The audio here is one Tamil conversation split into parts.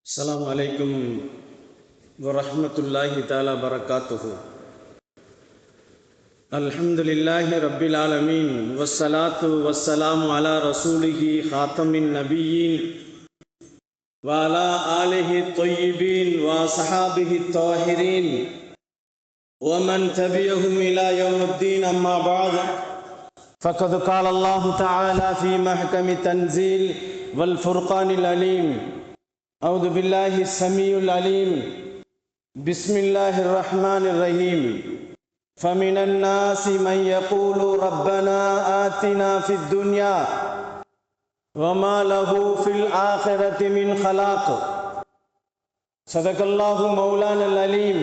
அஸ்ஸலாமு அலைக்கும் வரஹ்மத்துல்லாஹி தஆலா பரகாத்துஹு. அல்ஹம்துலில்லாஹி ரப்பில் ஆலமீன் வஸ்ஸலாத்து வஸ்ஸலாமு அலா ரசூலிஹி ஹாத்தமின் நபியீன் வ அலா ஆலிஹி தொய்யிபீன் வ ஸஹாபிஹி தாஹிரீன் வ மன் தபியஹும் இலா யௌமித்தீன். அம்மா பஅத். ஃபகத் கால அல்லாஹு தஆலா ஃபீ மஹ்கமி தன்ஸீல் வல் ஃபுர்கானில் அலீம். أعوذ بالله السميع العليم. بسم الله الرحمن الرحيم. فمن الناس من يقول ربنا آتنا في الدنيا وما له في الآخرة من خلاق. صدق الله مولانا العليم.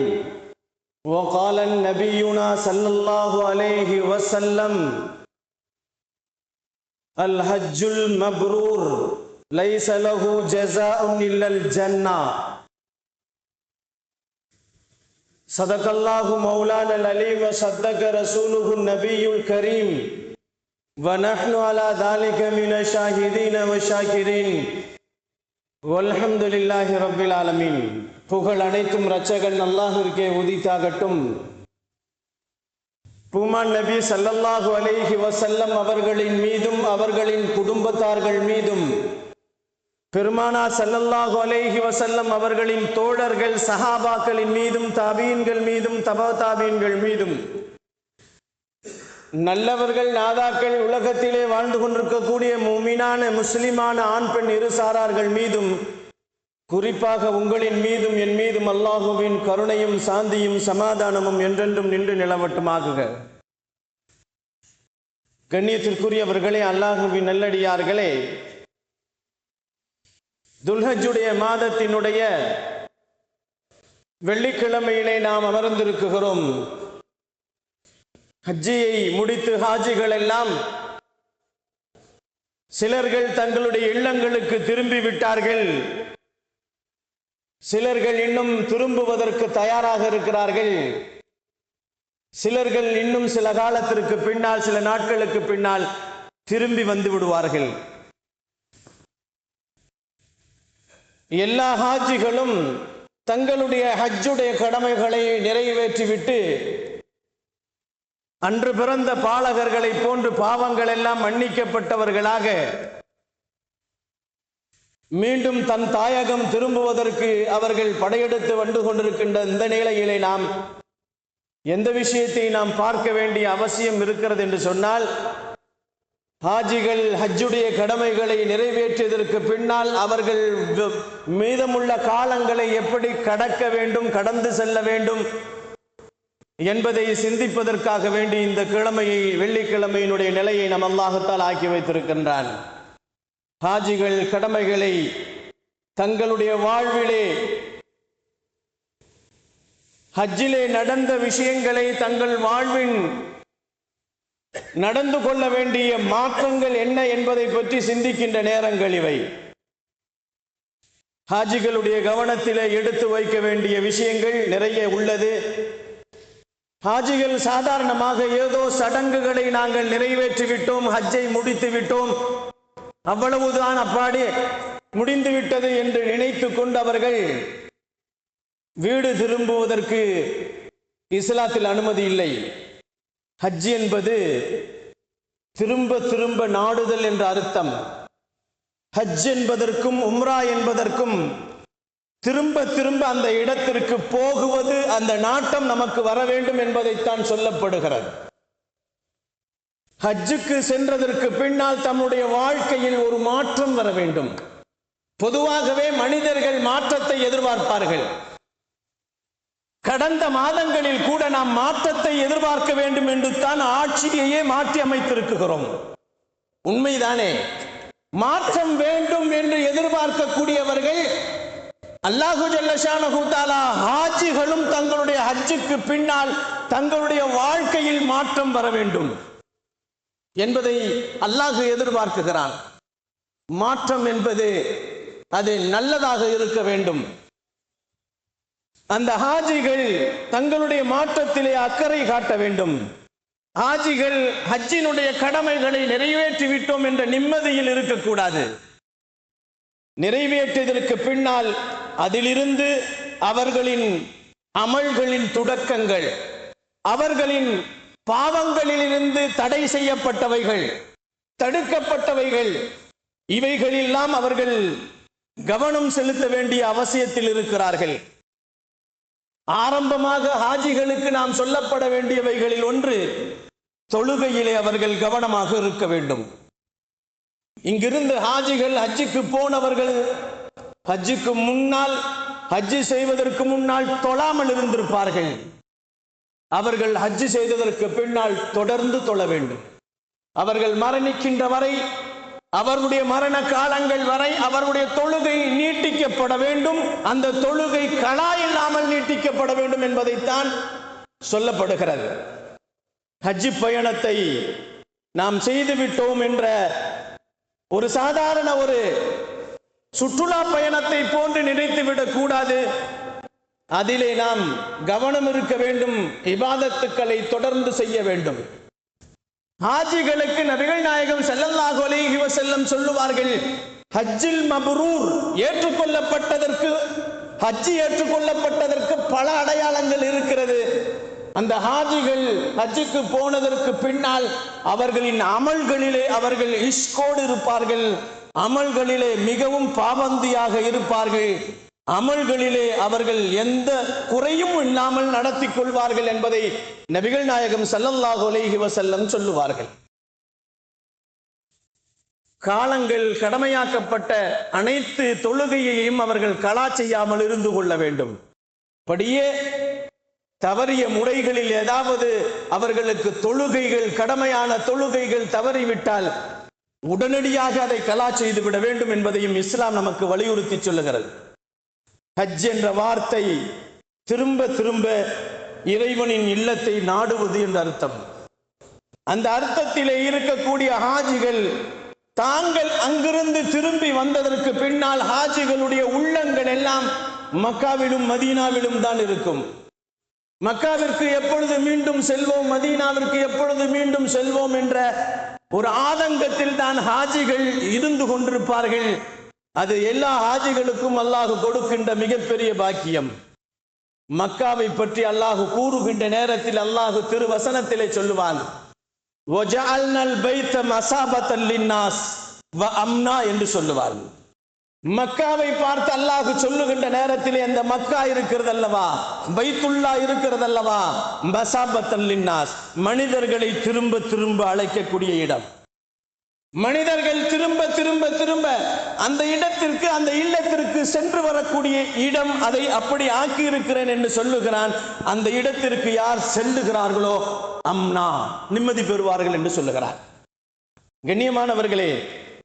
وقال نبينا صلى الله عليه وسلم الحج المبرور ليس له جزاء إلا الجنة. صدق الله مولانا العليم وصدق رسوله النبي الكريم ونحن على ذلك من الشاهدين والشاكرين والحمد لله رب العالمين. புகழ் அனைத்தும் இரட்சகன் அல்லாஹ்விற்கே உரித்தாகட்டும். பூமான் நபி ஸல்லல்லாஹு அலைஹி வஸல்லம் அவர்களின் மீதும் அவர்களின் குடும்பத்தார்கள் மீதும் பெருமானா ஸல்லல்லாஹு அலைஹி வஸல்லம் அவர்களின் தோழர்கள் சஹாபாக்களின் மீதும் தாபீன்கள் மீதும் தபா தாபீன்கள் மீதும் நல்லவர்கள் நாதாக்கள் உலகத்திலே வாழ்ந்து கொண்டிருக்கக்கூடிய முஃமினான முஸ்லிமான ஆண் பெண் இரு சாரார்கள் மீதும் குறிப்பாக உங்களின் மீதும் என் மீதும் அல்லாஹுவின் கருணையும் சாந்தியும் சமாதானமும் என்றென்றும் நின்று நிலவட்டுமாகுக. கண்ணியத்திற்குரியவர்களே, அல்லாஹுவின் நல்லடியார்களே, துல்ஹஜ்ஜுடைய மாதத்தினுடைய வெள்ளிக்கிழமையிலே நாம் அமர்ந்திருக்கிறோம். ஹஜ்ஜியை முடித்து ஹாஜிகள் எல்லாம் சிலர்கள் தங்களுடைய இல்லங்களுக்கு திரும்பி விட்டார்கள். சிலர்கள் இன்னும் திரும்புவதற்கு தயாராக இருக்கிறார்கள். சிலர்கள் இன்னும் சில காலத்திற்கு பின்னால், சில நாட்களுக்கு பின்னால் திரும்பி வந்து விடுவார்கள். எல்லா ஹாஜிகளும் தங்களுடைய ஹஜ்ஜுடைய கடமைகளை நிறைவேற்றிவிட்டு அன்று பிறந்த பாலகர்களை போன்று பாவங்கள் எல்லாம் மன்னிக்கப்பட்டவர்களாக மீண்டும் தன் தாயகம் திரும்புவதற்கு அவர்கள் படையெடுத்து வந்து கொண்டிருக்கின்ற இந்த நிலையிலே நாம் எந்த விஷயத்தை நாம் பார்க்க வேண்டிய அவசியம் இருக்கிறது என்று சொன்னால், ஹாஜிகள் ஹஜ்ஜுடைய கடமைகளை நிறைவேற்றியதற்கு பின்னால் அவர்கள் மீதமுள்ள காலங்களை எப்படி கடக்க வேண்டும், கடந்து செல்ல வேண்டும் என்பதை சிந்திப்பதற்காக வேண்டி இந்த கிழமையை, வெள்ளிக்கிழமையினுடைய நிலையை நம் அல்லாஹ்தால் ஆக்கி வைத்திருக்கின்றான். ஹாஜிகள் கடமைகளை தங்களுடைய வாழ்விலே, ஹஜ்ஜிலே நடந்த விஷயங்களை, தங்கள் வாழ்வின் நடந்து கொள்ள வேண்டிய மாற்றங்கள் என்ன என்பதை பற்றி சிந்திக்கின்ற நேரங்கள் இவை. ஹாஜிகளுடைய கவனத்திலே எடுத்து வைக்க வேண்டிய விஷயங்கள் நிறைய உள்ளது. ஹாஜிகள் சாதாரணமாக ஏதோ சடங்குகளை நாங்கள் நிறைவேற்றி விட்டோம், ஹஜ்ஜை முடித்து விட்டோம், அவ்வளவுதான், அப்பாடி முடிந்து விட்டது என்று நினைத்து கொண்டு அவர்கள் வீடு திரும்புவதற்கு இஸ்லாத்தில் அனுமதி இல்லை. ஹஜ் என்பது திரும்ப திரும்ப நாடுதல் என்ற அர்த்தம். ஹஜ் என்பதற்கும் உம்ரா என்பதற்கும் திரும்ப திரும்ப அந்த இடத்திற்கு போகுவது, அந்த நாட்டம் நமக்கு வர வேண்டும் என்பதைத்தான் சொல்லப்படுகிறது. ஹஜ்ஜுக்கு சென்றதற்கு பின்னால் தம்முடைய வாழ்க்கையில் ஒரு மாற்றம் வர வேண்டும். பொதுவாகவே மனிதர்கள் மாற்றத்தை எதிர்பார்ப்பார்கள். கடந்த மாதங்களில் கூட நாம் மாற்றத்தை எதிர்பார்க்க வேண்டும் என்று தான் ஆட்சியையே மாற்றி அமைத்திருக்கிறோம். உண்மைதானே? மாற்றம் வேண்டும் என்று எதிர்பார்க்கக்கூடியவர்கள் அல்லாஹு ஜல்ல ஷானஹு தஆலா ஹாஜிகளும் தங்களுடைய ஹஜ்ஜுக்கு பின்னால் தங்களுடைய வாழ்க்கையில் மாற்றம் வர வேண்டும் என்பதை அல்லாஹ் எதிர்பார்க்கிறான். மாற்றம் என்பது அது நல்லதாக இருக்க வேண்டும். அந்த ஹாஜிகள் தங்களுடைய மாற்றத்திலே அக்கறை காட்ட வேண்டும். ஹாஜிகள் ஹஜ்ஜினுடைய கடமைகளை நிறைவேற்றி விட்டோம் என்ற நிம்மதியில் இருக்கக்கூடாது. நிறைவேற்றியதற்கு பின்னால் அதிலிருந்து அவர்களின் அமல்களின் தொடக்கங்கள், அவர்களின் பாவங்களிலிருந்து தடை செய்யப்பட்டவைகள், தடுக்கப்பட்டவைகள், இவைகளெல்லாம் அவர்கள் கவனம் செலுத்த வேண்டிய அவசியத்தில் இருக்கிறார்கள். ஆரம்பமாக ஹாஜிகளுக்கு நாம் சொல்லப்பட வேண்டியவைகளில் ஒன்று, தொழுகையிலே அவர்கள் கவனமாக இருக்க வேண்டும். இங்கிருந்து ஹாஜிகள் ஹஜ்ஜுக்கு போனவர்கள் ஹஜ்ஜுக்கு முன்னால், ஹஜ்ஜு செய்வதற்கு முன்னால் தொழாமல் இருந்திருப்பார்கள். அவர்கள் ஹஜ்ஜு செய்ததற்கு பின்னால் தொடர்ந்து தொழ வேண்டும். அவர்கள் மரணிக்கின்ற வரை, அவருடைய மரண காலங்கள் வரை அவருடைய தொழுகை நீட்டிக்கப்பட வேண்டும். அந்த தொழுகை கலா இல்லாமல் நீட்டிக்கப்பட வேண்டும் என்பதைத்தான் சொல்லப்படுகிறது. ஹஜ்ஜு பயணத்தை நாம் செய்துவிட்டோம் என்ற ஒரு சாதாரண ஒரு சுற்றுலா பயணத்தை போன்று நினைத்துவிடக் கூடாது. அதிலே நாம் கவனம் இருக்க வேண்டும். இபாதத்துக்களை தொடர்ந்து செய்ய வேண்டும். ஹாஜிகளுக்கு நபிகள் நாயகம் ஸல்லல்லாஹு அலைஹி வஸல்லம் சொல்லுவார்கள், ஹஜ்ஜில் மப்ரூர், ஏற்றுக்கொள்ளப்பட்டதற்கு, ஹஜ்ஜி ஏற்றுக்கொள்ளப்பட்டதற்கு பல அடையாளங்கள் இருக்கிறது. அந்த ஹாஜிகள் ஹஜ்ஜுக்கு போனதற்கு பின்னால் அவர்களின் அமல்களிலே அவர்கள் இஷ்கோடு இருப்பார்கள். அமல்களிலே மிகவும் பாபந்தியாக இருப்பார்கள். அமல்களிலே அவர்கள் எந்த குறையும் இல்லாமல் நடத்தி கொள்வார்கள் என்பதை நபிகள் நாயகம் ஸல்லல்லாஹு அலைஹி வஸல்லம் சொல்லுவார்கள். காலங்கள் கடமையாக்கப்பட்ட அனைத்து தொழுகையையும் அவர்கள் கலா செய்யாமல் இருந்து கொள்ள வேண்டும். படியே தவறிய முறைகளில் ஏதாவது அவர்களுக்கு தொழுகைகள், கடமையான தொழுகைகள் தவறிவிட்டால் உடனடியாக அதை கலா செய்து விட வேண்டும் என்பதையும் இஸ்லாம் நமக்கு வலியுறுத்தி சொல்லுகிறது. ஹஜ் என்ற வார்த்தை திரும்ப திரும்ப இறைவனின் இல்லத்தை நாடுவது என்ற அர்த்தம். அந்த அர்த்தத்திலே இருக்கக்கூடிய ஹாஜிகள் தாங்கள் அங்கிருந்து திரும்பி வந்ததற்கு பின்னால் ஹாஜிகளுடைய உள்ளங்கள் எல்லாம் மக்காவிலும் மதீனாவிலும் தான் இருக்கும். மக்காவிற்கு எப்பொழுது மீண்டும் செல்வோம், மதீனாவிற்கு எப்பொழுது மீண்டும் செல்வோம் என்ற ஒரு ஆதங்கத்தில் தான் ஹாஜிகள் இருந்து கொண்டிருப்பார்கள். அது எல்லா ஹாஜிகளுக்கும் அல்லாஹ் கொடுக்கின்ற மிகப்பெரிய பாக்கியம். மக்காவை பற்றி அல்லாஹ் கூறுகின்ற நேரத்தில் அல்லாஹ் திருவசனத்திலே சொல்லுவான், வஜஅல்னல் பைத மஸாபத்தல் லின்னாஸ் வ அம்னா என்று சொல்லுவார். மக்காவை பார்த்து அல்லாஹ் சொல்லுகின்ற நேரத்திலே அந்த மக்கா இருக்கிறது அல்லவா, பைத்துல்லா இருக்கிறது அல்லவா, மஸாபத்தல் லின்னாஸ், மனிதர்களை திரும்ப திரும்ப அழைக்கக்கூடிய இடம். மனிதர்கள் திரும்ப திரும்ப திரும்ப அந்த இடத்திற்கு, அந்த இல்லத்திற்கு சென்று வரக்கூடிய இடம். அதை அப்படி ஆக்கி இருக்கிறேன் என்று சொல்லுகிறான். அந்த இடத்திற்கு யார் செல்லுகிறார்களோ அம்னா, நிம்மதி பெறுவார்கள் என்று சொல்லுகிறார். கண்ணியமானவர்களே,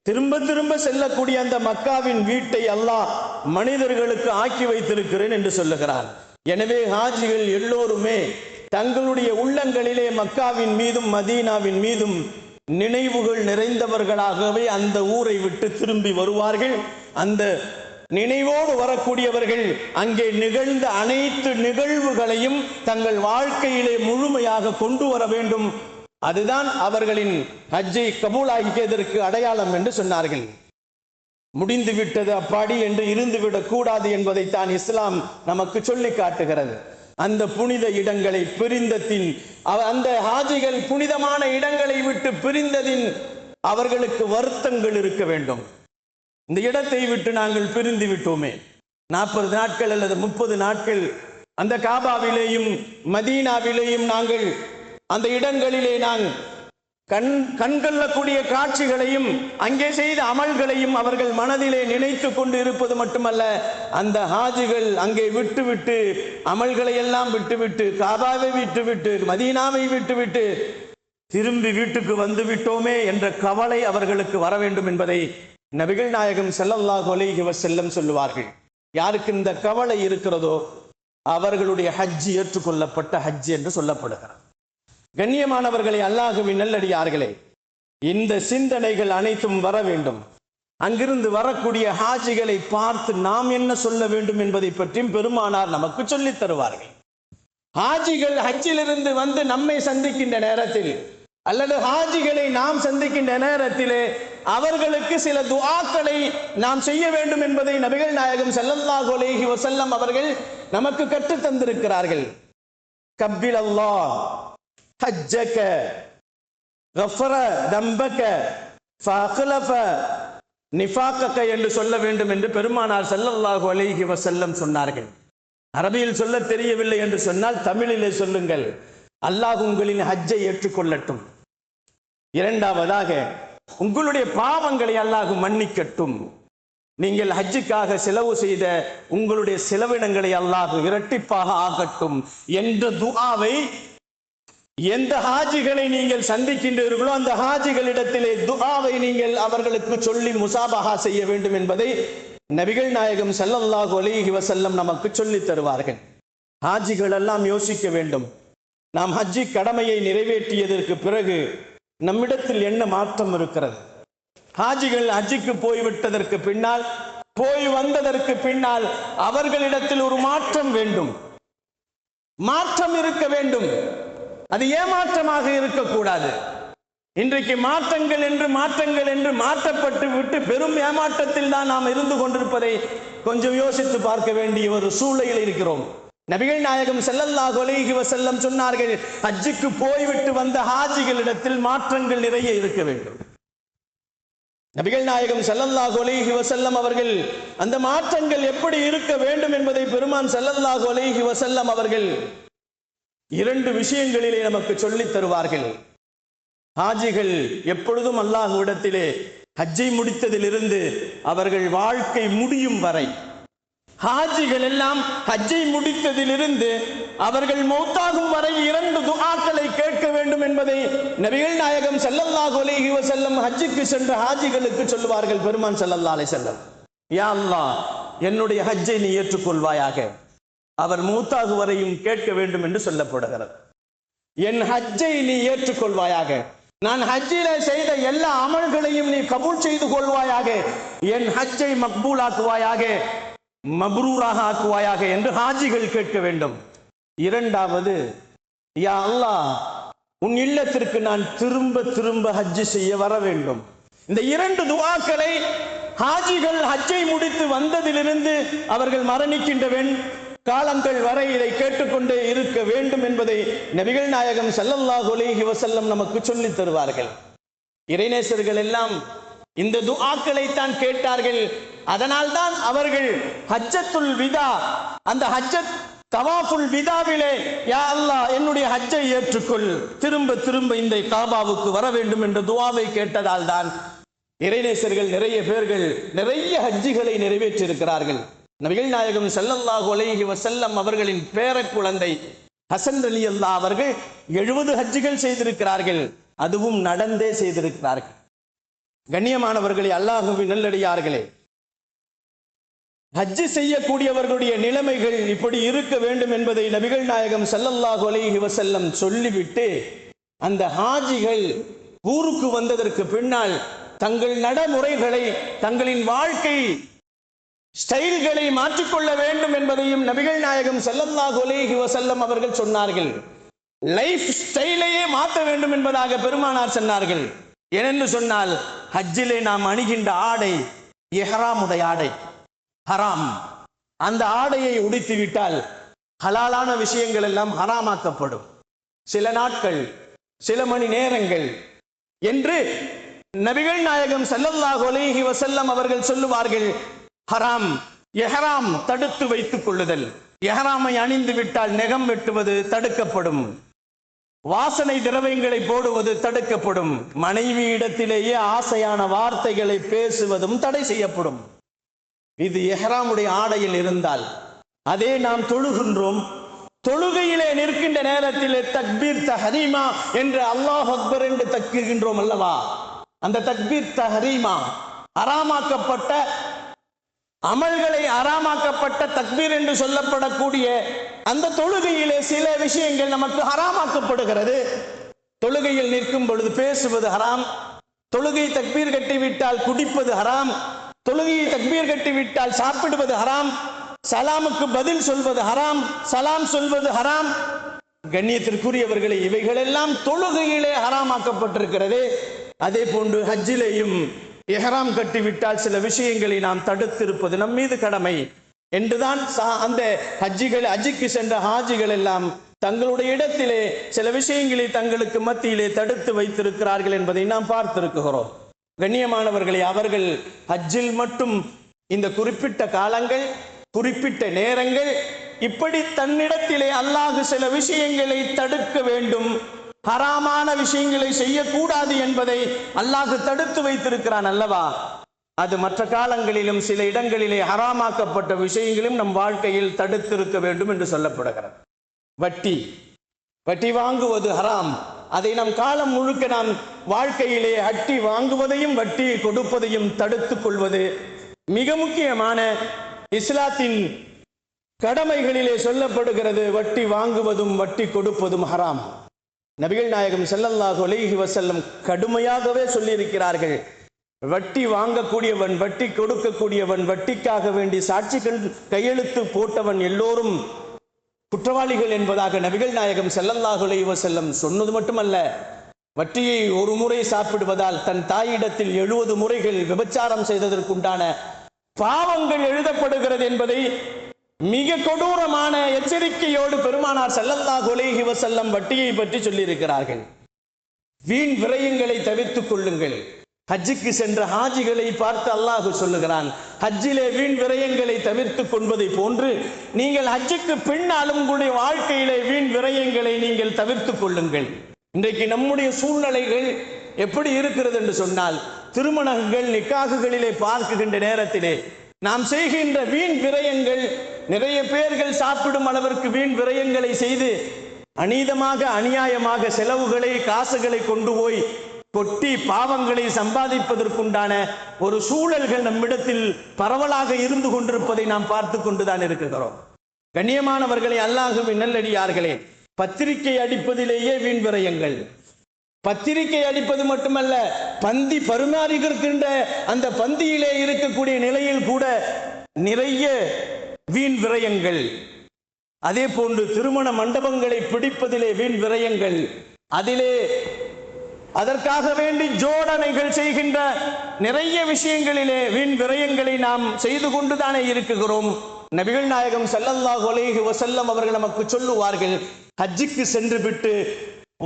திரும்ப திரும்ப செல்லக்கூடிய அந்த மக்காவின் வீட்டை அல்லாஹ் மனிதர்களுக்கு ஆக்கி வைத்திருக்கிறேன் என்று சொல்லுகிறார். எனவே ஹாஜிகள் எல்லோருமே தங்களுடைய உள்ளங்களிலே மக்காவின் மீதும் மதீனாவின் மீதும் நினைவுகள் நிறைந்தவர்களாகவே அந்த ஊரை விட்டு திரும்பி வருவார்கள். அந்த நினைவோடு வரக்கூடியவர்கள் அங்கே நிகழ்ந்த அனைத்து நிகழ்வுகளையும் தங்கள் வாழ்க்கையிலே முழுமையாக கொண்டு வர வேண்டும். அதுதான் அவர்களின் ஹஜ்ஜை கபூலாகியதற்கு அடையாளம் என்று சொன்னார்கள். முடிந்து விட்டது அப்பாடி என்று இருந்துவிடக் கூடாது என்பதைத்தான் இஸ்லாம் நமக்கு சொல்லி காட்டுகிறது. அந்த புனித இடங்களை பிரிந்ததின், அந்த ஹாஜிகள் புனிதமான இடங்களை விட்டு பிரிந்ததின் அவர்களுக்கு வருத்தங்கள் இருக்க வேண்டும். இந்த இடத்தை விட்டு நாங்கள் பிரிந்து விட்டோமே, 40 நாட்கள் அல்லது 30 நாட்கள் அந்த காபாவிலேயும் மதீனாவிலேயும் நாங்கள் அந்த இடங்களிலே நாங்கள் கண்கொள்ளக்கூடிய காட்சிகளையும் அங்கே செய்த அமல்களையும் அவர்கள் மனதிலே நினைத்து கொண்டு இருப்பது மட்டுமல்ல, அந்த ஹாஜிகள் அங்கே விட்டுவிட்டு, அமல்களை எல்லாம் விட்டுவிட்டு, காபாவை விட்டுவிட்டு, மதீனாவை விட்டுவிட்டு திரும்பி வீட்டுக்கு வந்து விட்டோமே என்ற கவலை அவர்களுக்கு வர வேண்டும் என்பதை நபிகள் நாயகம் ஸல்லல்லாஹு அலைஹி வஸல்லம் சொல்லுவார்கள். யாருக்கு இந்த கவலை இருக்கிறதோ அவர்களுடைய ஹஜ் ஏற்றுக்கொள்ளப்பட்ட ஹஜ் என்று சொல்லப்படுகிறது. கண்ணியமானவர்களே, அல்லாஹ்வின் நல்லடியார்களே, இந்த சிந்தனைகள் அனைத்தும் வர வேண்டும். அங்கிருந்து வரக்கூடிய ஹாஜிகளை பார்த்து நாம் என்ன சொல்ல வேண்டும் என்பதை பற்றியும் பெருமானார் நமக்கு சொல்லித் தருவார்கள். ஹாஜிகள் ஹஜ்ஜிலிருந்து வந்து நம்மை சந்திக்கின்ற நேரத்தில் அல்லது ஹாஜிகளை நாம் சந்திக்கின்ற நேரத்திலே அவர்களுக்கு சில துஆக்களை நாம் செய்ய வேண்டும் என்பதை நபிகள் நாயகம் ஸல்லல்லாஹு அலைஹி வஸல்லம் அவர்கள் நமக்கு கற்றுத் தந்திருக்கிறார்கள். கப்பில் அல்லாஹ் ஹஜ்ஜக கஃபர தம்பக ஃபஅக்லஃப நிஃபாகக என்று சொல்ல வேண்டும் என்று பெருமானார் ஸல்லல்லாஹு அலைஹி வஸல்லம் சொன்னார்கள். அரபியில் சொல்ல தெரியவில்லை என்று சொன்னால் தமிழிலே சொல்லுங்கள். அல்லாஹ் உங்களின் ஹஜ்ஜை ஏற்றுக்கொள்ளட்டும். இரண்டாவதாக, உங்களுடைய பாவங்களை அல்லாஹ் மன்னிக்கட்டும். நீங்கள் ஹஜ்ஜுக்காக செலவு செய்த உங்களுடைய செலவினங்களை அல்லாஹ் இரட்டிப்பாக ஆகட்டும் என்ற துஆவை எந்த ஹாஜிகளை நீங்கள் சந்திக்கின்றீர்களோ அந்த ஹாஜிகளிடத்திலே துஆவை நீங்கள் அவர்களுக்கு சொல்லி முசாபஹா செய்ய வேண்டும் என்பதை நபிகள் நாயகம் ஸல்லல்லாஹு அலைஹி வஸல்லம் நமக்கு சொல்லித் தருவார்கள். ஹாஜிகள் எல்லாம் யோசிக்க வேண்டும். நாம் ஹஜ்ஜி கடமையை நிறைவேற்றியதற்கு பிறகு நம்மிடத்தில் என்ன மாற்றம் இருக்கிறது? ஹாஜிகள் ஹஜ்ஜிக்கு போய்விட்டதற்கு பின்னால், போய் வந்ததற்கு பின்னால் அவர்களிடத்தில் ஒரு மாற்றம் வேண்டும், மாற்றம் இருக்க வேண்டும். அது ஏமாற்றமாக இருக்கக்கூடாது. இன்றைக்கு மாற்றங்கள் என்று மாற்றப்பட்டு விட்டு பெரும் ஏமாற்றத்தில் தான் நாம் இருந்து கொண்டிருப்பதை கொஞ்சம் யோசித்து பார்க்க வேண்டிய ஒரு சூழலில் இருக்கிறோம். நபிகள் நாயகம் ஸல்லல்லாஹு அலைஹி வஸல்லம் சொன்னார்கள், ஹஜ்ஜுக்கு போய்விட்டு வந்த ஹாஜிகளிடத்தில் மாற்றங்கள் நிறைய இருக்க வேண்டும். நபிகள் நாயகம் ஸல்லல்லாஹு அலைஹி வஸல்லம் அவர்கள் அந்த மாற்றங்கள் எப்படி இருக்க வேண்டும் என்பதை பெருமான் ஸல்லல்லாஹு அலைஹி வஸல்லம் அவர்கள் இரண்டு விஷயங்களிலே நமக்கு சொல்லித் தருவார்கள். ஹாஜிகள் எப்பொழுதும் அல்லாஹ்விடத்திலே ஹஜ்ஜை முடித்ததிலிருந்து அவர்கள் வாழ்க்கை முடியும் வரை, ஹாஜிகள் எல்லாம் ஹஜ்ஜை முடித்ததிலிருந்து அவர்கள் மௌத்தாகும் வரை இரண்டு துஆக்களை கேட்க வேண்டும் என்பதை நபிகள் நாயகம் ஸல்லல்லாஹு அலைஹி வஸல்லம் ஹஜ்ஜுக்கு சென்ற ஹாஜிகளுக்கு சொல்லுவார்கள். பெருமான் ஸல்லல்லாஹு அலைஹி வஸல்லம், யா அல்லாஹ், என்னுடைய ஹஜ்ஜை நீ ஏற்றுக்கொள்வாயாக. அவர் மௌத்தாகு வரையும் கேட்க வேண்டும் என்று சொல்லப்படுகிறது. என் ஹஜ்ஜை நீ ஏற்றுக்கொள்வாயாக, நான் ஹஜ்ஜில செய்த எல்லா அமல்களையும் நீ கபூல் செய்து கொள்வாயாக, என் ஹஜ்ஜை மக்பூலாக்குவாயாக, மப்ரூராக ஆக்குவாயாக என்று ஹாஜிகள் கேட்க வேண்டும். இரண்டாவது, யா அல்லாஹ், உன் இல்லத்திற்கு நான் திரும்ப திரும்ப ஹஜ்ஜி செய்ய வர வேண்டும். இந்த இரண்டு துஆக்களை ஹாஜிகள் ஹஜ்ஜை முடித்து வந்ததிலிருந்து அவர்கள் மரணிக்கின்ற காலங்கள் வரை இதை கேட்டுக்கொண்டே இருக்க வேண்டும் என்பதை நபிகள் நாயகம் ஸல்லல்லாஹு அலைஹி வஸல்லம் நமக்கு சொல்லித் தருவார்கள். இறைநேசர்கள் எல்லாம் இந்த துஆக்களை தான் கேட்டார்கள். அதனால் தான் அவர்கள் ஹஜ்ஜத்துல் விதா, அந்த ஹஜ்ஜத் தவாஃபுல் விதாவிலே, யா அல்லாஹ், என்னுடைய ஹஜ்ஜை ஏற்றுக்கொள், திரும்ப திரும்ப இந்த காபாவுக்கு வர வேண்டும் என்ற துஆவை கேட்டதால் தான் இறைநேசர்கள் நிறைய பேர்கள் நிறைய ஹஜ்ஜிகளை நிறைவேற்றி இருக்கிறார்கள். நபிகள் நாயகம் ஸல்லல்லாஹு அலைஹி வஸல்லம் அவர்களின் பேர குழந்தை ஹசன் ரலியல்லாஹு அவர்கள் 70 ஹஜ்ஜிகள் செய்திருக்கிறார்கள். அதுவும் நடந்தே செய்திருக்கிறார்கள். கண்ணியமானவர்களே, அல்லாஹ்வின் நல்லடியார்களே, ஹஜ்ஜி செய்யக்கூடியவர்களுடைய நிலைமைகள் இப்படி இருக்க வேண்டும் என்பதை நபிகள் நாயகம் ஸல்லல்லாஹு அலைஹி வஸல்லம் சொல்லிவிட்டு, அந்த ஹாஜிகள் ஊருக்கு வந்ததற்கு பின்னால் தங்கள் நடைமுறைகளை, தங்களின் வாழ்க்கை ஸ்டைல்களை மாற்றிக்கொள்ள வேண்டும் என்பதையும் நபிகள் நாயகம் ஸல்லல்லாஹு அலைஹி வஸல்லம் அவர்கள் சொன்னார்கள். லைஃப் ஸ்டைலையே மாற்ற வேண்டும் என்பதாக பெருமானார் சொன்னார்கள். ஏனென்று சொன்னால், ஹஜ்ஜிலே நாம் அணிகின்ற ஆடை இஹ்ராமுடைய ஆடை, ஹராம். அந்த ஆடையை உடுத்தி விட்டால் ஹலாலான விஷயங்கள் எல்லாம் ஹராமாக்கப்படும். சில நாட்கள், சில மணி நேரங்கள் என்று நபிகள் நாயகம் ஸல்லல்லாஹு அலைஹி வஸல்லம் அவர்கள் சொல்லுவார்கள். ஹராம், இஹ்ராம் தடுத்து வைத்துக் கொள்ளுதல். இஹ்ராமை அணிந்து விட்டால் நெகம் வெட்டுவது தடுக்கப்படும், வாசனை திரவியங்களை போடுவது தடுக்கப்படும், மனைவி இடத்திலேயே ஆசையான வார்த்தைகளை பேசுவதும் தடை செய்யப்படும். இது இஹ்ராமுடைய ஆடையில் இருந்தால், அதே நாம் தொழுகின்றோம், தொழுகையிலே நிற்கின்ற நேரத்திலே தக்பீர் தஹரீமா என்று அல்லாஹ் அக்பர் என்று தக்குகின்றோம் அல்லவா? அந்த தக்பீர் தஹரீமா, ஹராமாக்கப்பட்ட அமல்களை ஹராமாக்கப்பட்ட தக்பீர் என்று சொல்லப்படக்கூடிய அந்த தொழுகையிலே சில விஷயங்கள் நமக்கு ஹராமாக்கப்படுகிறது. தொழுகையில் நிற்கும் பொழுது பேசுவது ஹராம், தொழுகை தக்பீர் கட்டிவிட்டால் குடிப்பது ஹராம், தொழுகையை தக்பீர் கட்டிவிட்டால் சாப்பிடுவது ஹராம், சலாமுக்கு பதில் சொல்வது ஹராம், சலாம் சொல்வது ஹராம். கண்ணியத்திற்குரியவர்களே, இவைகளெல்லாம் தொழுகையிலே ஹராமாக்கப்பட்டிருக்கிறது. அதே போன்று ஹஜ்ஜிலேயும் இஹ்ராம் கட்டிவிட்டால் சில விஷயங்களை நாம் தடுத்திருப்பது நம் மீது கடமை என்றுதான் அந்த ஹஜ்ஜுக்கு சென்ற ஹாஜிகள் எல்லாம் தங்களுடைய இடத்திலே சில விஷயங்களை தங்களுக்கு மத்தியிலே தடுத்து வைத்திருக்கிறார்கள் என்பதை நாம் பார்த்திருக்கிறோம். கண்ணியமானவர்களே, அவர்கள் ஹஜ்ஜில் மட்டும் இந்த குறிப்பிட்ட காலங்கள், குறிப்பிட்ட நேரங்கள், இப்படி தன்னிடத்திலே அல்லாஹ் சில விஷயங்களை தடுக்க வேண்டும், ஹராமான விஷயங்களை செய்யக்கூடாது என்பதை அல்லாஹ் தடுத்து வைத்திருக்கிறான் அல்லவா? அது மற்ற காலங்களிலும் சில இடங்களிலே ஹராமாக்கப்பட்ட விஷயங்களும் நம் வாழ்க்கையில் தடுத்திருக்க வேண்டும் என்று சொல்லப்படுகிறது. வட்டி வாங்குவது ஹராம். அதை நம் காலம் முழுக்க நாம் வாழ்க்கையிலே வட்டி வாங்குவதையும் வட்டி கொடுப்பதையும் தடுத்துக் கொள்வது மிக முக்கியமான இஸ்லாத்தின் கடமைகளிலே சொல்லப்படுகிறது. வட்டி வாங்குவதும் வட்டி கொடுப்பதும் ஹராம். நபிகள் நாயகம் ஸல்லல்லாஹு அலைஹி வஸல்லம் கடுமையாகவே சொல்லியிருக்கிறார்கள். வட்டி வாங்கக்கூடியவன், வட்டி கொடுக்கக்கூடியவன், வட்டிக்காக வேண்டி சாட்சி கையெழுத்து போட்டவன் எல்லோரும் குற்றவாளிகள் என்பதாக நபிகள் நாயகம் ஸல்லல்லாஹு அலைஹி வஸல்லம் சொன்னது மட்டுமல்ல, வட்டியை ஒரு முறை சாப்பிடுவதால் தன் தாயிடத்தில் 70 முறைகள் விபச்சாரம் செய்ததற்குண்டான பாவங்கள் எழுதப்படுகிறது என்பதை மிக கொடூரமான எச்சரிக்கையோடு பெருமானார் ஸல்லல்லாஹு அலைஹி வஸல்லம் வட்டியை பற்றி சொல்லியிருக்கிறார்கள். வீண் விரயங்களை தவிர்த்துக் கொள்ளுங்கள். ஹஜ்ஜுக்கு சென்ற ஹாஜிகளை பார்த்து அல்லாஹ் சொல்லுகிறான், ஹஜ்ஜிலே வீண் விரயங்களை தவிர்த்துக் கொள்வதை போன்று நீங்கள் ஹஜ்ஜுக்கு பின்னாலும் உங்களுடைய வாழ்க்கையிலே வீண் விரயங்களை நீங்கள் தவிர்த்துக் கொள்ளுங்கள். இன்றைக்கு நம்முடைய சூழ்நிலைகள் எப்படி இருக்கிறது என்று சொன்னால், திருமணங்கள் நிக்காகுகளிலே பார்க்கின்ற நேரத்திலே நாம் செய்கின்ற வீண் விரயங்கள், நிறைய பேர்கள் சாப்பிடும் அளவிற்கு வீண் விரயங்களை செய்து அநீதமாக அநியாயமாக செலவுகளை காசுகளை கொண்டு போய் கொட்டி பாவங்களை சம்பாதிப்பதற்குண்டான ஒரு சூழல்கள் நம்மிடத்தில் பரவலாக இருந்து கொண்டிருப்பதை நாம் பார்த்து கொண்டுதான் இருக்கிறோம். கண்ணியமானவர்களே, அல்லாஹ்வின் நல்லடியார்களே, பத்திரிகை அடிப்பதிலேயே வீண் விரயங்கள். பத்திரிகை அடிப்பது மட்டுமல்ல, பந்தி பரிமாறுகின்ற அந்த பந்தியிலே இருக்கக்கூடிய நிலையில் கூட நிறைய வீண் விரயங்கள். அதே போன்று திருமண மண்டபங்களை பிடிப்பதிலே வீண் விரயங்கள், அதிலே அதற்காக வேண்டி ஜோடனைகள் செய்கின்ற நிறைய விஷயங்களிலே வீண் விரயங்களை நாம் செய்து கொண்டுதானே இருக்கிறோம். நபிகள் நாயகம் ஸல்லல்லாஹு அலைஹி வஸல்லம் அவர்கள் நமக்கு சொல்லுவார்கள், ஹஜ்ஜுக்கு சென்று விட்டு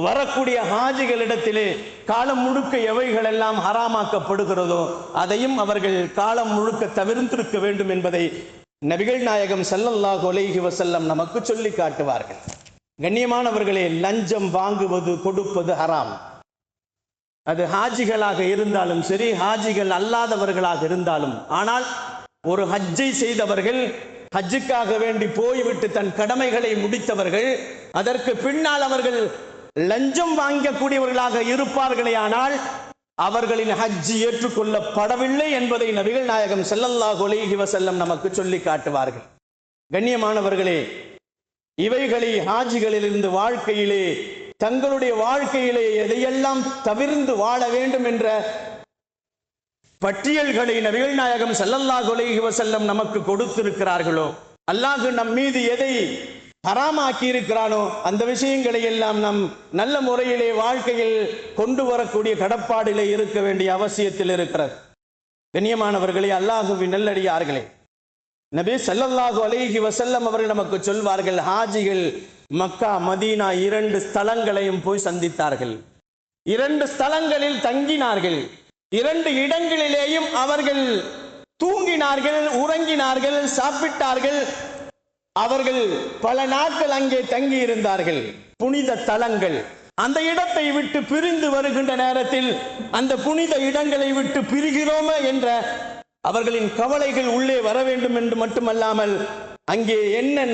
வரக்கூடிய ஹாஜிகளிடத்திலே காலம் முழுக்க எவைகள் எல்லாம் ஹராமாக்கப்படுகிறதோ அதையும் அவர்கள் காலம் முழுக்க தவிர்த்திருக்க வேண்டும் என்பதை நபிகள் நாயகம் ஸல்லல்லாஹு அலைஹி வஸல்லம் நமக்கு சொல்லி காட்டுவார்கள். கண்ணியமானவர்களே, லஞ்சம் வாங்குவது கொடுப்பது ஹராம். அது ஹாஜிகளாக இருந்தாலும் சரி, ஹாஜிகள் அல்லாதவர்களாக இருந்தாலும். ஆனால் ஒரு ஹஜ்ஜை செய்தவர்கள், ஹஜ்ஜுக்காக வேண்டி போய்விட்டு தன் கடமைகளை முடித்தவர்கள், அதற்கு பின்னால் அவர்கள் லஞ்சம் வாங்கக்கூடியவர்களாக இருப்பார்களே ஆனால் அவர்களின் ஹஜ்ஜி ஏற்றுக்கொள்ளப்படவில்லை என்பதை நபிகள் நாயகம் ஸல்லல்லாஹு அலைஹி வஸல்லம் நமக்கு சொல்லி காட்டுவார்கள். கண்ணியமானவர்களே, இவைகளை ஹாஜிகளிலிருந்து வாழ்க்கையிலே, தங்களுடைய வாழ்க்கையிலே எதையெல்லாம் தவிர்ந்து வாழ வேண்டும் என்ற பட்டியல்களை நபிகள் நாயகம் ஸல்லல்லாஹு அலைஹி வஸல்லம் நமக்கு கொடுத்திருக்கிறார்களோ, அல்லாஹ் நம் மீது எதை ஹராமாக்கி இருக்கிறானோ அந்த விஷயங்களை எல்லாம் நம் நல்ல முறையிலே வாழ்க்கையில் கொண்டு வரக்கூடிய கடப்பாடிலே இருக்க வேண்டிய அவசியத்தில் இருக்கிறது. கண்ணியமானவர்களே, அல்லாஹ்வின் நல்லடியார்களே, நபி ஸல்லல்லாஹு அலைஹி வஸல்லம் அவர்கள் நமக்கு சொல்வார்கள், ஹாஜிகள் மக்கா மதீனா 2 ஸ்தலங்களையும் போய் சந்தித்தார்கள். 2 ஸ்தலங்களில் தங்கினார்கள். 2 இடங்களிலேயும் அவர்கள் தூங்கினார்கள், உறங்கினார்கள், சாப்பிட்டார்கள். அவர்கள் பல நாட்கள் அங்கே தங்கி இருந்தார்கள். புனித தலங்கள். அந்த இடத்தை விட்டு பிரிந்து வருகின்ற நேரத்தில் அந்த புனித இடங்களை விட்டு பிரிகிறோமே என்ற அவர்களின் கவலைகள் உள்ளே வர வேண்டும் என்று மட்டுமல்லாமல், அங்கே என்ன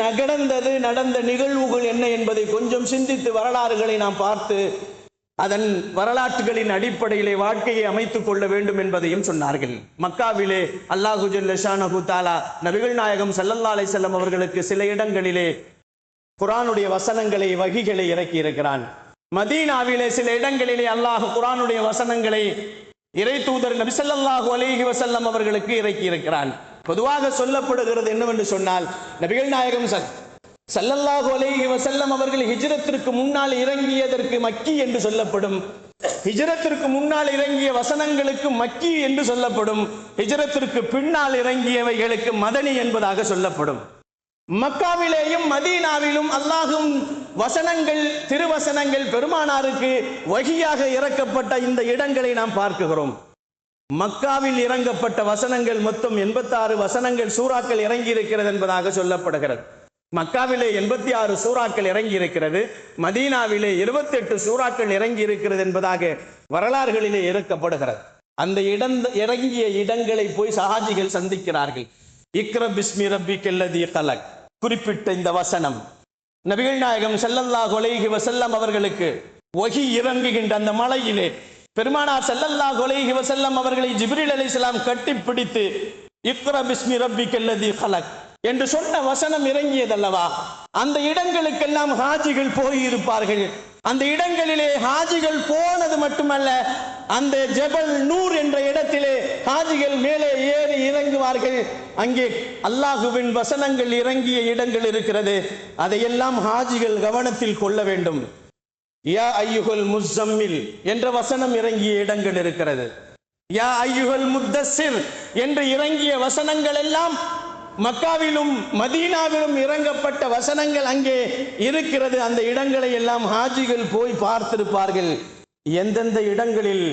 நடந்த நிகழ்வுகள் என்ன என்பதை கொஞ்சம் சிந்தித்து வரலாறுகளை நாம் பார்த்து அதன் வரலாற்றுகளின் அடிப்படையிலே வாழ்க்கையை அமைத்துக் கொள்ள வேண்டும் என்பதையும் சொன்னார்கள். மக்காவிலே அல்லாஹு ஜல்ல ஷானஹு தஆலா நபிகள் நாயகம் ஸல்லல்லாஹு அலைஹி வஸல்லம் அவர்களுக்கு சில இடங்களிலே குர்ஆனுடைய வசனங்களை, வஹிகளை இறக்கி இருக்கிறான். மதீனாவிலே சில இடங்களிலே அல்லாஹ் குர்ஆனுடைய வசனங்களை இறை தூதர் நபி ஸல்லல்லாஹு அலைஹி வஸல்லம் அவர்களுக்கு இறக்கி இருக்கிறான். பொதுவாக சொல்லப்படுகிறது என்னவென்று சொன்னால், நபிகள் நாயகம் ஸல்லல்லாஹு அலைஹி வஸல்லம் அவர்கள் ஹிஜ்ரத்திற்கு முன்னால் இறங்கியதற்கு மக்கி என்று சொல்லப்படும் ஹிஜ்ரத்திற்கு முன்னால் இறங்கிய வசனங்களுக்கு மக்கி என்று சொல்லப்படும், ஹிஜ்ரத்திற்கு பின்னால் இறங்கியவைகளுக்கு மதனி என்பதாக சொல்லப்படும். மக்காவிலேயும் மதீனாவிலும் அல்லாஹ்வின் வசனங்கள், திருவசனங்கள் பெருமானாருக்கு வஹியாக இறக்கப்பட்ட இந்த இடங்களை நாம் பார்க்கிறோம். மக்காவில் இறங்கப்பட்ட வசனங்கள் மொத்தம் 86 வசனங்கள், சூறாக்கள் இறங்கி இருக்கிறது என்பதாக சொல்லப்படுகிறது. மக்காவிலே 86 சூறாக்கள் இறங்கி இருக்கிறது, மதீனாவிலே 28 சூறாக்கள் இறங்கி இருக்கிறது என்பதாக வரலாறுகளிலே இறக்கப்படுகிறது. அந்த இறங்கிய இடங்களை போய் சஹாபிகள் சந்திக்கிறார்கள். இக்ரா பிஸ்மி ரப்பிக்கல்லதீ கலக், குறிப்பிட்ட இந்த வசனம் நபிகள் நாயகம் ஸல்லல்லாஹு அலைஹி வஸல்லம் அவர்களுக்கு வஹி இறங்குகின்ற அந்த மலையிலே பெருமானார் ஸல்லல்லாஹு அலைஹி வஸல்லம் அவர்களை ஜிப்ரீல் அலைஹிஸ்ஸலாம் கட்டிப்பிடித்து இக்ரா பிஸ்மி ரப்பிக்கல்லதீ கலக் என்று சொன்ன வசனம் இறங்கியதல்லவா, அந்த இடங்களுக்கெல்லாம் ஹாஜிகள் போயிருப்பார்கள். அந்த இடங்களிலே ஹாஜிகள் போனது மட்டுமல்ல, அந்த ஜபல் நூர் என்ற இடத்திலே ஹாஜிகள் மேலே ஏறி இறங்குவார்கள். அங்கே அல்லாஹுவின் வசனங்கள் இறங்கிய இடங்கள் இருக்கிறது. அதையெல்லாம் ஹாஜிகள் கவனத்தில் கொள்ள வேண்டும். யா ஐயுகல் முஸம்மில் என்ற வசனம் இறங்கிய இடங்கள் இருக்கிறது. யா ஐயுகல் முத்தஸ்ஸிர் என்று இறங்கிய வசனங்கள் எல்லாம் மக்காவிலும் மதீனாவிலும் இறங்கப்பட்ட வசனங்கள் அங்கே இருக்கிறது. அந்த இடங்களை எல்லாம் ஹாஜிகள் போய் பார்த்திருப்பார்கள். எந்தெந்த இடங்களில்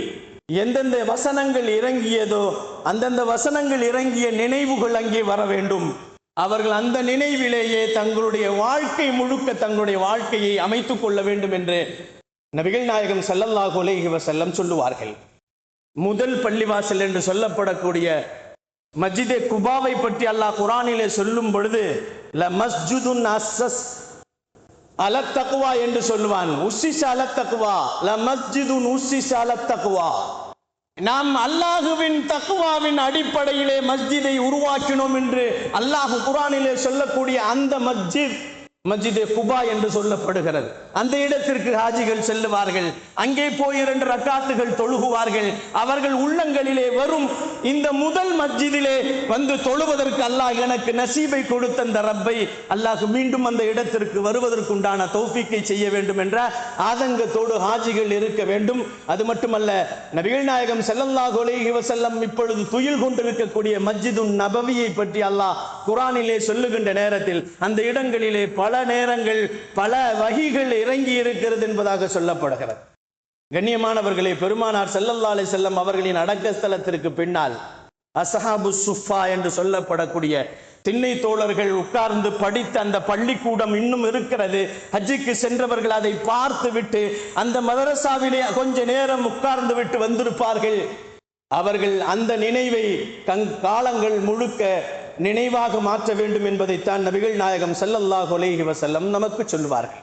எந்தெந்த வசனங்கள் இறங்கியதோ அந்தந்த வசனங்கள் இறங்கிய நினைவுகள் அங்கே வர வேண்டும். அவர்கள் அந்த நினைவிலேயே தங்களுடைய வாழ்க்கை முழுக்க தங்களுடைய வாழ்க்கையை அமைத்துக் கொள்ள வேண்டும் என்று நபிகள் நாயகம் ஸல்லல்லாஹு அலைஹி வஸல்லம் சொல்லுவார்கள். முதல் பள்ளிவாசல் என்று சொல்லப்படக்கூடிய மஸ்ஜிதே குபாவை பற்றி அல்லாஹ் குர்ஆனிலே சொல்லும் பொழுது ல மஸ்ஜிதுன் அஸ்ஸஸ் அல தக்வா என்று சொல்லுவான். உஸ்ஸிஸ அல தக்வா, ல மஸ்ஜிதுன் உஸ்ஸிஸ அல தக்வா. நாம் அல்லாஹுவின் தக்வாவின் அடிப்படையிலே மஸ்ஜிதை உருவாக்கினோம் என்று அல்லாஹ் குர்ஆனிலே சொல்லக்கூடிய அந்த மஸ்ஜிதே குபா என்று சொல்லப்படுகிறது. அந்த இடத்திற்கு ஹாஜிகள் செல்லுவார்கள். அங்கே போய் 2 ரக்காத்துகள் தொழுகுவார்கள். அவர்கள் உள்ளங்களிலே வரும் இந்த முதல் மஸ்ஜிதிலே வந்து தொழுவதற்கு அல்லாஹ் எனக்கு நசீபை கொடுத்த அந்த ரப்பை அல்லாஹ் மீண்டும் அந்த இடத்திற்கு வருவதற்குண்டான தௌஃபீக்கை செய்ய வேண்டும் என்ற ஆதங்கத்தோடு ஹாஜிகள் இருக்க வேண்டும். அது மட்டுமல்ல, நபிகள் நாயகம் ஸல்லல்லாஹு அலைஹி வஸல்லம் இப்பொழுது துயில் கொண்டிருக்கக்கூடிய மஸ்ஜிதுன் நபவியை பற்றி அல்லாஹ் குர்ஆனிலே சொல்லுகின்ற நேரத்தில் அந்த இடங்களிலே பல நேரங்கள் பல வஹிகள் இறங்கி இருக்கிறது என்பதாக சொல்லப்படுகிறது. கண்ணியமானவர்களே, பெருமானார் ஸல்லல்லாஹு அலைஹி வஸல்லம் அவர்களின் அடக்கஸ்தலத்திற்கு பின்னால் அஸ்ஹாபு சுஃபா என்று சொல்லப்படக்கூடிய திண்ணை தோழர்கள் உட்கார்ந்து படித்த அந்த பள்ளிக்கூடம் இன்னும் இருக்கிறது. ஹஜ்ஜுக்கு சென்றவர்கள் அதை பார்த்து விட்டு அந்த மதரசாவிலே கொஞ்ச நேரம் உட்கார்ந்து விட்டு வந்திருப்பார்கள். அவர்கள் அந்த நினைவை காலங்கள் முழுக்க நினைவாக மாற்ற வேண்டும் என்பதைத்தான் நபிகள் நாயகம் ஸல்லல்லாஹு அலைஹி வஸல்லம் நமக்கு சொல்லுவார்கள்.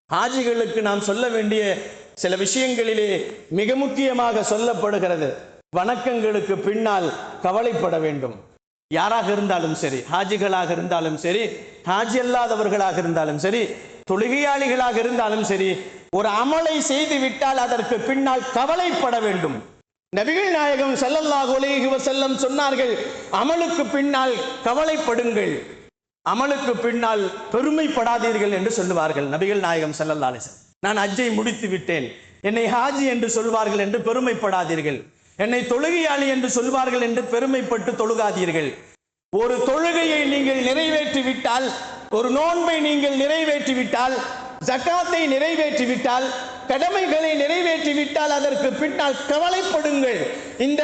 ஹாஜிகளுக்கு நாம் சொல்ல வேண்டிய சில விஷயங்களிலே மிக முக்கியமாக சொல்லப்படுகிறது. வணக்கங்களுக்கு பின்னால் கவலைப்பட வேண்டும். யாராக இருந்தாலும் சரி, ஹாஜிகளாக இருந்தாலும் சரி, ஹாஜி அல்லாதவர்களாக இருந்தாலும் சரி, தொழுகையாளிகளாக இருந்தாலும் சரி, ஒரு அமலை செய்து விட்டால் அதற்கு பின்னால் கவலைப்பட வேண்டும். நபிகள் நாயகம் ஸல்லல்லாஹு அலைஹி வஸல்லம் சொன்னார்கள், அமலுக்கு பின்னால் கவலைப்படுங்கள், அமலுக்கு பின்னால் பெருமைப்படாதீர்கள் என்று சொல்லுவார்கள் நபிகள் நாயகம் ஸல்லல்லாஹு அலைஹி வஸல்லம். நான் ஹஜ்ஜை முடித்து விட்டேன், என்னை ஹாஜி என்று சொல்வார்கள் என்று பெருமைப்படாதீர்கள், என்னை தொழுகையாளி என்று சொல்வார்கள் என்று பெருமைப்பட்டு தொழுகாதீர்கள். ஒரு தொழுகையை நீங்கள் நிறைவேற்றி விட்டால், ஒரு நோன்பை நீங்கள் நிறைவேற்றி விட்டால், ஜகாத்தை நிறைவேற்றி விட்டால், கடமைகளை நிறைவேற்றி விட்டால் அதற்கு பின்னால் கவலைப்படுங்கள். இந்த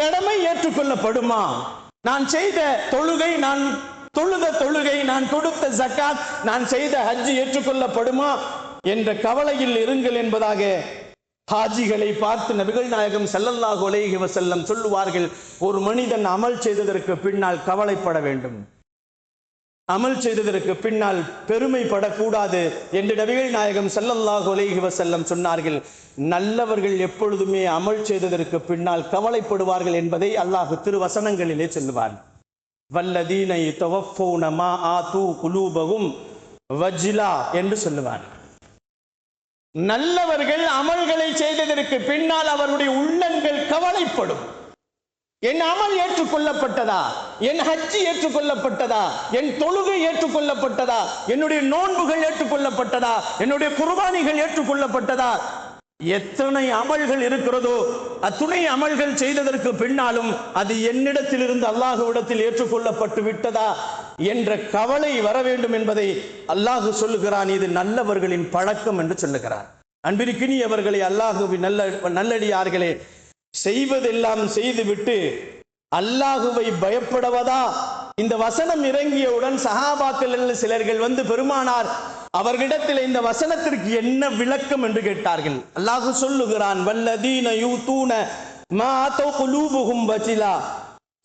கடமை ஏற்றுக்கொள்ளப்படுமா? நான் செய்த தொழுகை, நான் தொழுத தொழுகை, நான் கொடுத்த ஜகாத், நான் செய்த ஹஜ் ஏற்றுக்கொள்ளப்படுமா என்ற கவலையில் இருங்கள் என்பதாக ஹாஜிகளை பார்த்து நபிகள் நாயகம் ஸல்லல்லாஹு அலைஹி வஸல்லம் சொல்லுவார்கள், ஒரு மனிதன் அமல் செய்ததற்கு பின்னால் கவலைப்பட வேண்டும், அமல் செய்ததற்கு பின்னால் பெருமைப்படக்கூடாது என்று நபிகள் நாயகம் ஸல்லல்லாஹு அலைஹி வஸல்லம் சொன்னார்கள். நல்லவர்கள் எப்பொழுதுமே அமல் செய்ததற்கு பின்னால் கவலைப்படுவார்கள் என்பதை அல்லாஹ் திருவசனங்களிலே சொல்லுவார். வல்லதீன யதவஃபூன மா ஆது குலூபஹும் வஜ்லா என்று சொல்லுவார். நல்லவர்கள் அமல்களை செய்ததற்கு பின்னால் அவருடைய உள்ளங்கள் கவலைப்படும். என் அமல் ஏற்றுக்கொள்ளப்பட்டதா, என் ஹஜ் ஏற்றுக்கொள்ளப்பட்டதா, என் தொழுகை ஏற்றுக்கொள்ளப்பட்டதா, என்னுடைய நோன்புகள் ஏற்றுக்கொள்ளப்பட்டதா, என்னுடைய குர்பானிகள் ஏற்றுக்கொள்ளப்பட்டதா எத்தனை அமல்கள் இருக்கிறதோ அத்துணை அமல்கள் செய்ததற்கு பின்னாலும் அது என்னிடத்திலிருந்து அல்லாஹ்விடத்தில் ஏற்றுக்கொள்ளப்பட்டு விட்டதா என்ற கவலை வர வேண்டும் என்பதை அல்லாஹ் சொல்லுகிறான். இது நல்லவர்களின் பழக்கம் என்று சொல்லுகிறான். அன்பிற்கினியவர்களே, அல்லாஹ்வின் நல்லடியார்களே, செய்வதெல்லாம் செய்துவிட்டு அல்லாஹுவை பயப்படுவதா? இந்த வசனம் இறங்கியவுடன் சஹாபாக்கள் சிலர்கள் வந்து பெருமானார் அவர்களிடத்தில் இந்த வசனத்திற்கு என்ன விளக்கம் என்று கேட்டார்கள். அல்லாஹ் சொல்லுகிறான், வல்லதீன யூதூன மா அதௌ குலூபுஹும் வஜிலா,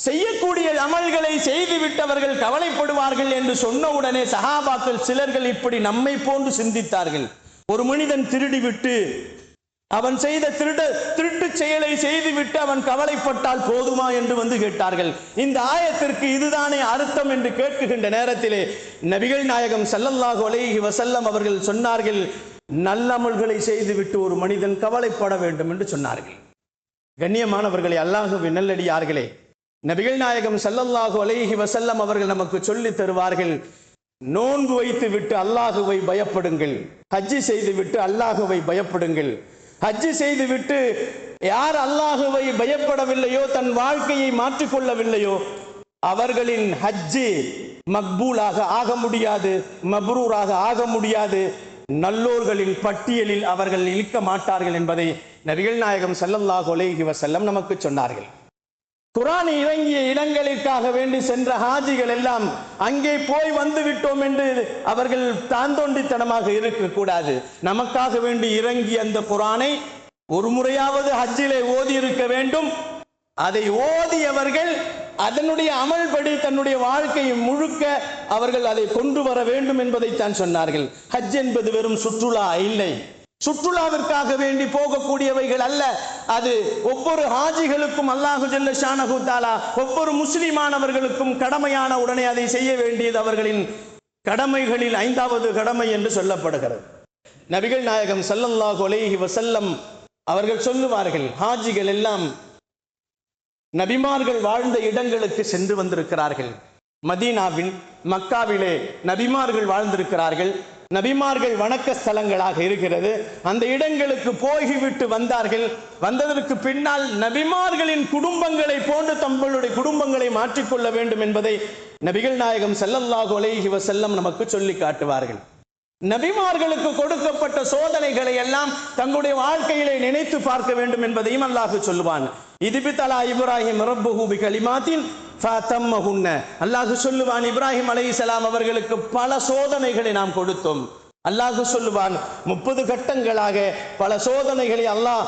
செய்யக்கூடிய அமல்களை செய்து விட்டவர்கள் கவலைப்படுவார்கள் என்று சொன்ன உடனே சஹாபாக்கள் சிலர்கள் இப்படி நம்மை போன்று சிந்தித்தார்கள். ஒரு மனிதன் திருடிவிட்டு அவன் செய்த திருட்டு செயலை செய்துவிட்டு அவன் கவலைப்பட்டால் போதுமா என்று வந்து கேட்டார்கள். இந்த ஆயத்திற்கு இதுதானே அர்த்தம் என்று கேட்கின்ற நேரத்திலே நபிகள் நாயகம் ஸல்லல்லாஹு அலைஹி வஸல்லம் அவர்கள் சொன்னார்கள், நல்லமல்களை செய்துவிட்டு ஒரு மனிதன் கவலைப்பட வேண்டும் என்று சொன்னார்கள். கண்ணியமானவர்களே, அல்லாஹ்வின் நல்லடியார்களே, நபிகள் நாயகம் ஸல்லல்லாஹு அலைஹி வஸல்லம் அவர்கள் நமக்கு சொல்லி தருவார்கள், நோன்பு வைத்து விட்டு அல்லாஹுவை பயப்படுங்கள், ஹஜ்ஜி செய்து விட்டு அல்லாஹுவை பயப்படுங்கள். ஹஜ்ஜி செய்து விட்டு யார் அல்லாஹுவை பயப்படவில்லையோ, தன் வாழ்க்கையை மாற்றிக்கொள்ளவில்லையோ, அவர்களின் ஹஜ்ஜி மக்பூலாக ஆக முடியாது, மப்ரூராக ஆக முடியாது, நல்லோர்களின் பட்டியலில் அவர்கள் நிற்க மாட்டார்கள் என்பதை நபிகள் நாயகம் ஸல்லல்லாஹு அலைஹி வஸல்லம் நமக்கு சொன்னார்கள். குர்ஆன் இறங்கிய இடங்களுக்காக வேண்டி சென்ற ஹாஜிகள் எல்லாம் அங்கே போய் வந்து விட்டோம் என்று அவர்கள் தாந்தோண்டித்தனமாக இருக்கக்கூடாது. நமக்காக வேண்டி இறங்கிய அந்த குர்ஆனை ஒரு முறையாவது ஹஜ்ஜிலே ஓதி இருக்க வேண்டும். அதை ஓதியவர்கள் அதனுடைய அமல்படி தன்னுடைய வாழ்க்கையை முழுக்க அவர்கள் அதை கொண்டு வர வேண்டும் என்பதைத்தான் சொன்னார்கள். ஹஜ் என்பது வெறும் சுற்றுலா இல்லை, சுற்றுலாவிற்காக வேண்டி போகக்கூடியவைகள் அல்ல. அது ஒவ்வொரு ஹாஜிகளுக்கும் அல்லாஹு ஜல்ல ஷானஹு தஆலா ஒவ்வொரு முஸ்லிமானவர்களுக்கும் கடமையான உடனே அதை செய்ய வேண்டியது அவர்களின் கடமைகளில் 5வது கடமை என்று சொல்லப்படுகிறது. நபிகள் நாயகம் ஸல்லல்லாஹு அலைஹி வஸல்லம் அவர்கள் சொல்லுவார்கள், ஹாஜிகள் எல்லாம் நபிமார்கள் வாழ்ந்த இடங்களுக்கு சென்று வந்திருக்கிறார்கள். மதீனாவில் மக்காவிலே நபிமார்கள் வாழ்ந்திருக்கிறார்கள். நபிமார்கள் வணக்க ஸ்தலங்களாக இருக்கிறது. அந்த இடங்களுக்கு போய்விட்டு வந்தார்கள். வந்ததற்கு பின்னால் நபிமார்களின் குடும்பங்களை போன்று தங்களுடைய குடும்பங்களை மாற்றிக்கொள்ள வேண்டும் என்பதை நபிகள் நாயகம் ஸல்லல்லாஹு அலைஹி வஸல்லம் நமக்கு சொல்லி காட்டுவார்கள். நபிமார்களுக்கு கொடுக்கப்பட்ட சோதனைகளை எல்லாம் தங்களுடைய வாழ்க்கையிலே நினைத்து பார்க்க வேண்டும் என்பதையும் அல்லாஹ் சொல்லுவான். இத்பிதலா இப்ராஹிம் ரப்புஹு பிகலிமாத்தின் ஃபதம்மஹுன்ன. அல்லாஹ் சொல்லுவான், இப்ராஹிம் அலைஹிஸ்ஸலாம் அவர்களுக்கு பல சோதனைகளை நாம் கொடுத்தோம். அல்லாஹ் சொல்லுவான், 30 கட்டங்களாக பல சோதனைகளை அல்லாஹ்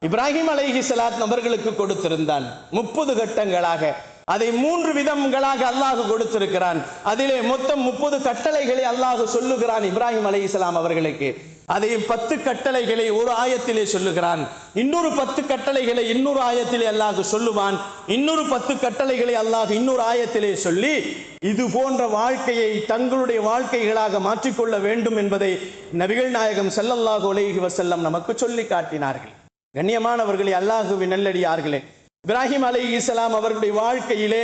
இப்ராஹிம் அலைஹிஸ்ஸலாம் அவர்களுக்கு கொடுத்திருந்தான். 30 கட்டங்களாக அதை 3 விதங்களாக அல்லாஹ் கொடுத்திருக்கிறான். அதிலே மொத்தம் 30 கட்டளைகளை அல்லாஹ் சொல்லுகிறான் இப்ராஹிம் அலைஹிஸ்ஸலாம் அவர்களுக்கு. அதை 10 கட்டளைகளை ஒரு ஆயத்திலே சொல்லுகிறான். இன்னொரு 10 கட்டளைகளை இன்னொரு ஆயத்திலே அல்லாஹ் சொல்லுவான். இன்னொரு 10 கட்டளைகளை அல்லாஹ் இன்னொரு ஆயத்திலே சொல்லி இது போன்ற வாழ்க்கையை தங்களுடைய வாழ்க்கைகளாக மாற்றிக்கொள்ள வேண்டும் என்பதை நபிகள் நாயகம் ஸல்லல்லாஹு அலைஹி வஸல்லம் நமக்கு சொல்லி காட்டினார்கள். கண்ணியமானவர்களே, அல்லாஹ்வின் நல்லடியார்களே, இப்ராஹிம் அலைஹிஸ்ஸலாம் அவர்களுடைய வாழ்க்கையிலே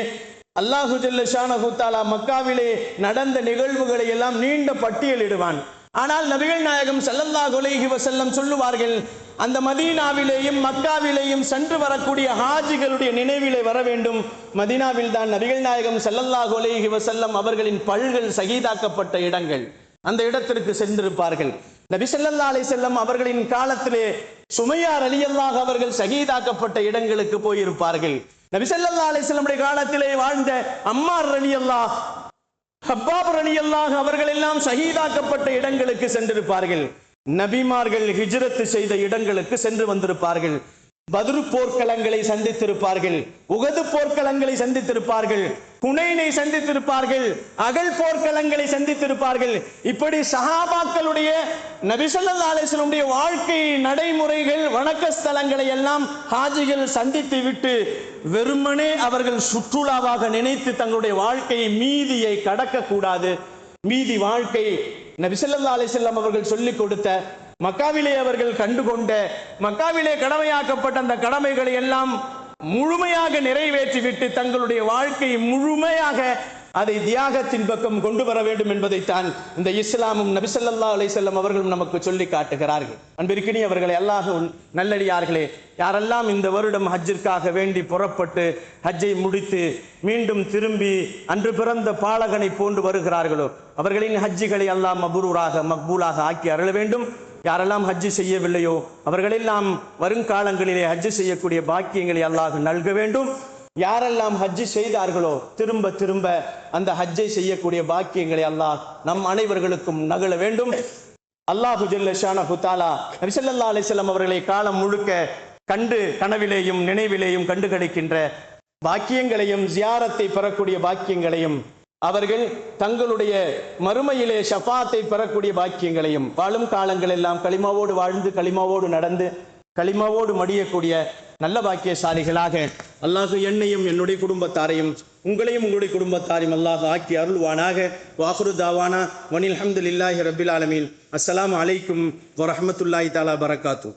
அல்லாஹு ஜல்ல ஷானஹு தஆலா மக்காவிலே நடந்த நிகழ்வுகளை எல்லாம் நீண்ட பட்டியலிடுவான். ஆனால் நபிகள் நாயகம் ஸல்லல்லாஹு அலைஹி வஸல்லம் சொல்லுவார்கள், அந்த மதீனாவிலேயும் மக்காவிலேயும் சென்று வரக்கூடிய ஹாஜிகளுடைய நினைவிலே வர வேண்டும். மதீனாவில் தான் நபிகள் நாயகம் ஸல்லல்லாஹு அலைஹி வஸல்லம் அவர்களின் பல்கள் ஷஹீதாக்கப்பட்ட இடங்கள். அந்த இடத்திற்கு சென்றிருப்பார்கள். நபி ஸல்லல்லாஹு அலைஹி வஸல்லம் அவர்களின் காலத்திலே சுமையா ரலியல்லாஹு அவர்கள் ஷஹீதாக்கப்பட்ட இடங்களுக்கு போயிருப்பார்கள். நபி ஸல்லல்லாஹு அலைஹி வஸல்லம் காலத்திலே வாழ்ந்த அம்மார் ரலியல்லாஹு, ஹப்பாப் ரலியல்லாஹு அவர்கள் எல்லாம் ஷஹீதாக்கப்பட்ட இடங்களுக்கு சென்றிருப்பார்கள். நபிமார்கள் ஹிஜ்ரத் செய்த இடங்களுக்கு சென்று வந்திருப்பார்கள். பத்ரு போர்க்களங்களை சந்தித்திருப்பார்கள், உகது போர்க்களங்களை சந்தித்திருப்பார்கள், ஹுனைனை சந்தித்திருப்பார்கள், அகல் போர்க்களங்களை சந்தித்திருப்பார்கள். இப்படி சஹாபாக்களுடைய நபி ஸல்லல்லாஹு அலைஹி வஸல்லம் வாழ்க்கை நடைமுறைகள் வணக்க ஸ்தலங்களை எல்லாம் ஹாஜிகள் சந்தித்து விட்டு வெறுமனே அவர்கள் சுற்றுலாவாக நினைத்து தங்களுடைய வாழ்க்கையை மீதியை கடக்க கூடாது. மீதி வாழ்க்கை நபி ஸல்லல்லாஹு அலைஹி வஸல்லம் அவர்கள் சொல்லிக் கொடுத்த, மக்காவிலே அவர்கள் கண்டுகொண்ட, மக்காவிலே கடமையாக்கப்பட்ட அந்த கடமைகளை எல்லாம் முழுமையாக நிறைவேற்றிவிட்டு தங்களுடைய வாழ்க்கையை முழுமையாக அதை தியாகத்தின் பக்கம் கொண்டு வர வேண்டும் என்பதைத்தான் இந்த இஸ்லாமும் நபி ஸல்லல்லாஹு அலைஹி வஸல்லம் அவர்களும் நமக்கு சொல்லி காட்டுகிறார்கள். அன்பிற்கினியவர்களே, அல்லாஹ் நல்லடியார்களே, யாரெல்லாம் இந்த வருடம் ஹஜ்ஜிற்காக வேண்டி புறப்பட்டு ஹஜ்ஜை முடித்து மீண்டும் திரும்பி அன்று பிறந்த பாலகனை போன்று வருகிறார்களோ அவர்களின் ஹஜ்ஜிகளை அல்லாஹ் மக்பூலாக ஆக்கி அருள வேண்டும். யாரெல்லாம் ஹஜ்ஜி செய்யவில்லையோ அவர்களெல்லாம் வருங்காலங்களிலே ஹஜ்ஜி செய்யக்கூடிய பாக்கியங்களை அல்லாஹ் நல்க வேண்டும். யாரெல்லாம் ஹஜ்ஜி செய்தார்களோ திரும்ப திரும்ப அந்த ஹஜ்ஜை செய்யக்கூடிய பாக்கியங்களை அல்லாஹ் நம் அனைவர்களுக்கும் நகழ வேண்டும். அல்லாஹு ஜல்ல ஷானஹு தஆலா நபி ஸல்லல்லாஹு அலைஹி வஸல்லம் அவர்களை காலம் முழுக்க கண்டு கனவிலேயும் நினைவிலேயும் கண்டு கிடைக்கின்ற பாக்கியங்களையும் ஜியாரத்தை பெறக்கூடிய பாக்கியங்களையும் அவர்கள் தங்களுடைய மறுமையிலே ஷஃபாத்தை பெறக்கூடிய பாக்கியங்களையும் வாழும் காலங்கள் எல்லாம் களிமாவோடு வாழ்ந்து களிமாவோடு நடந்து களிமாவோடு மடியக்கூடிய நல்ல பாக்கியசாலிகளாக அல்லாஹ் என்னையும் என்னுடைய குடும்பத்தாரையும் உங்களையும் உங்களுடைய குடும்பத்தாரையும் அல்லாஹ் ஆக்கி அருள்வானாக. வாஹிரு தாவானா வனில் ஹம்துலில்லாஹி ரப்பில் ஆலமீன். அஸ்ஸலாமு அலைக்கும் வரஹ்மத்துல்லாஹி தஆலா பரகாத்துஹு.